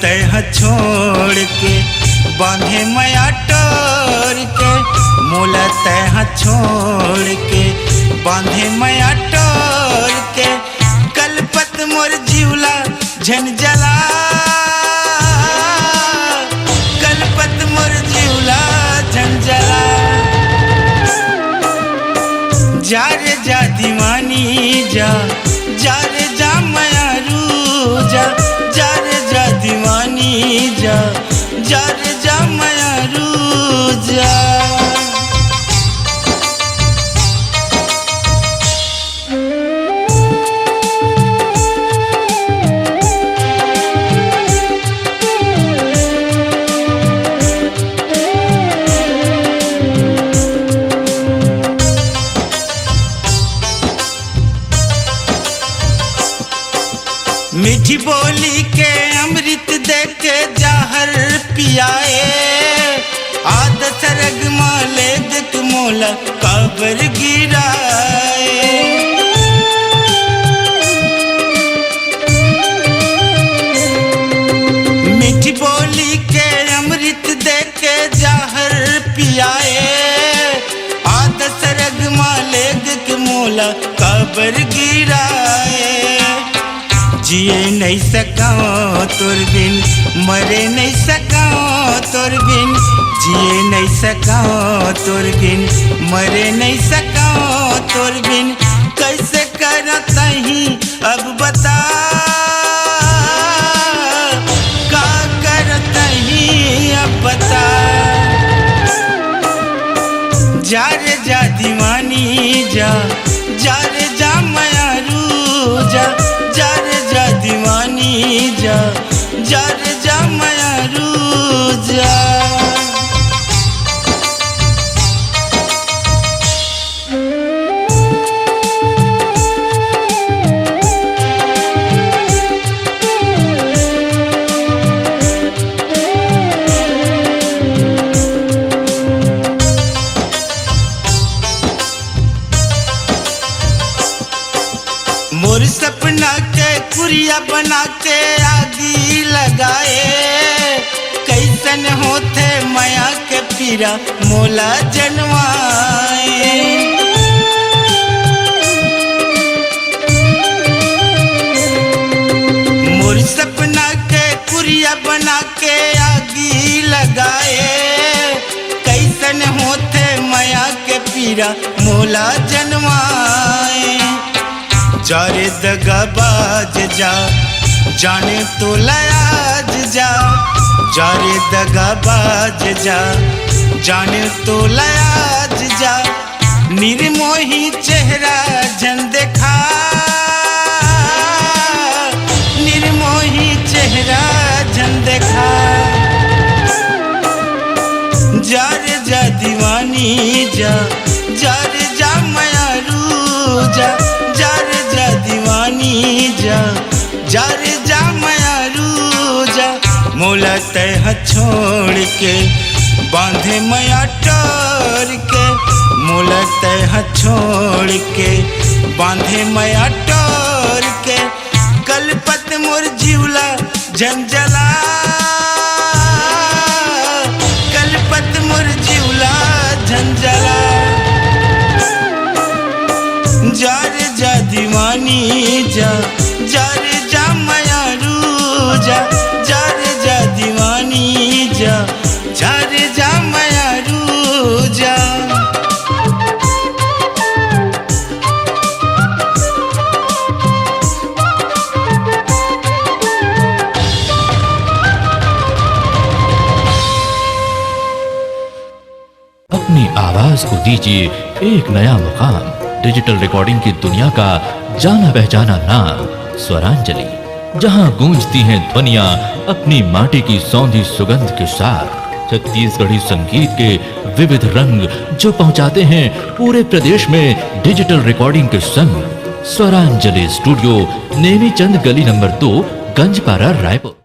तह छोड़ के बांधे मैया टोर के, मोला तह छोड़ के बांधे मैया टोर के, कलपत मोर जीवला झन जला, कलपत मोर जीवला झन जला। जा रे जा दीवानी जा, जा रे जा मयारू जा, जा रे जा दीवानी जा, जा रे जा मयारू जा। मीठी बोली के अमृत दे के जहर पियाए, आद सरग माले दिक मोला कबर गिराए। मीठी बोली के अमृत दे के जहर पियाए, आद सरग माले दिक मोला कबर गिराए। जिए नहीं सकाओ तोर बिन, मरे नहीं सकाओ तोर बिन, जिए नहीं सकाओ तोर बिन, मरे नहीं सकाओ तोर बिन। कैसे करता ही अब बता, का करता ही अब बता। जा रे जा दीवानी जा, जा रे जा मयारू जा, जा रे जा दीवानी जा, जा रे जा मयारू जा। मोर सपना के कुरिया बना के आगी लगाए, कैसन होते माया के पीरा मोला जनवाए। मोर सपना के कुरिया बना के आगी लगाए, कैसन होते माया के पीरा मोला जनवाए। जा रे दगाबाज जा, जाने तो लाज जा, जा रे दगाबाज जा, जाने तो लाज जा। निर्मोही चेहरा जन देखा, निर्मोही चेहरा जन देखा। जा रे जा दीवानी जा, जा रे जा मयारू जा, जा रे जा दीवानी जा, जा रे जा मयारू जा। मोला तह छोड़ के बांधे मैया टोर के, मोला तह छोड़ के बांधे मैया टोर के, कलपत मोर जीवला झन जला, कलपत मोर जीवला झन जला। जा रे जा दीवानी जा, जा रे जा मयारू जा, जा रे जा दीवानी जा, जा रे जा मयारू जा। अपनी आवाज को दीजिए एक नया मुकाम। डिजिटल रिकॉर्डिंग की दुनिया का जाना पहचाना नाम स्वरांजलि, जहां गूंजती हैं ध्वनियां अपनी माटी की सौंधी सुगंध के साथ। छत्तीसगढ़ी संगीत के विविध रंग जो पहुंचाते हैं पूरे प्रदेश में डिजिटल रिकॉर्डिंग के संग। स्वरांजलि स्टूडियो, नेमीचंद गली नंबर 2, गंजपारा, रायपुर।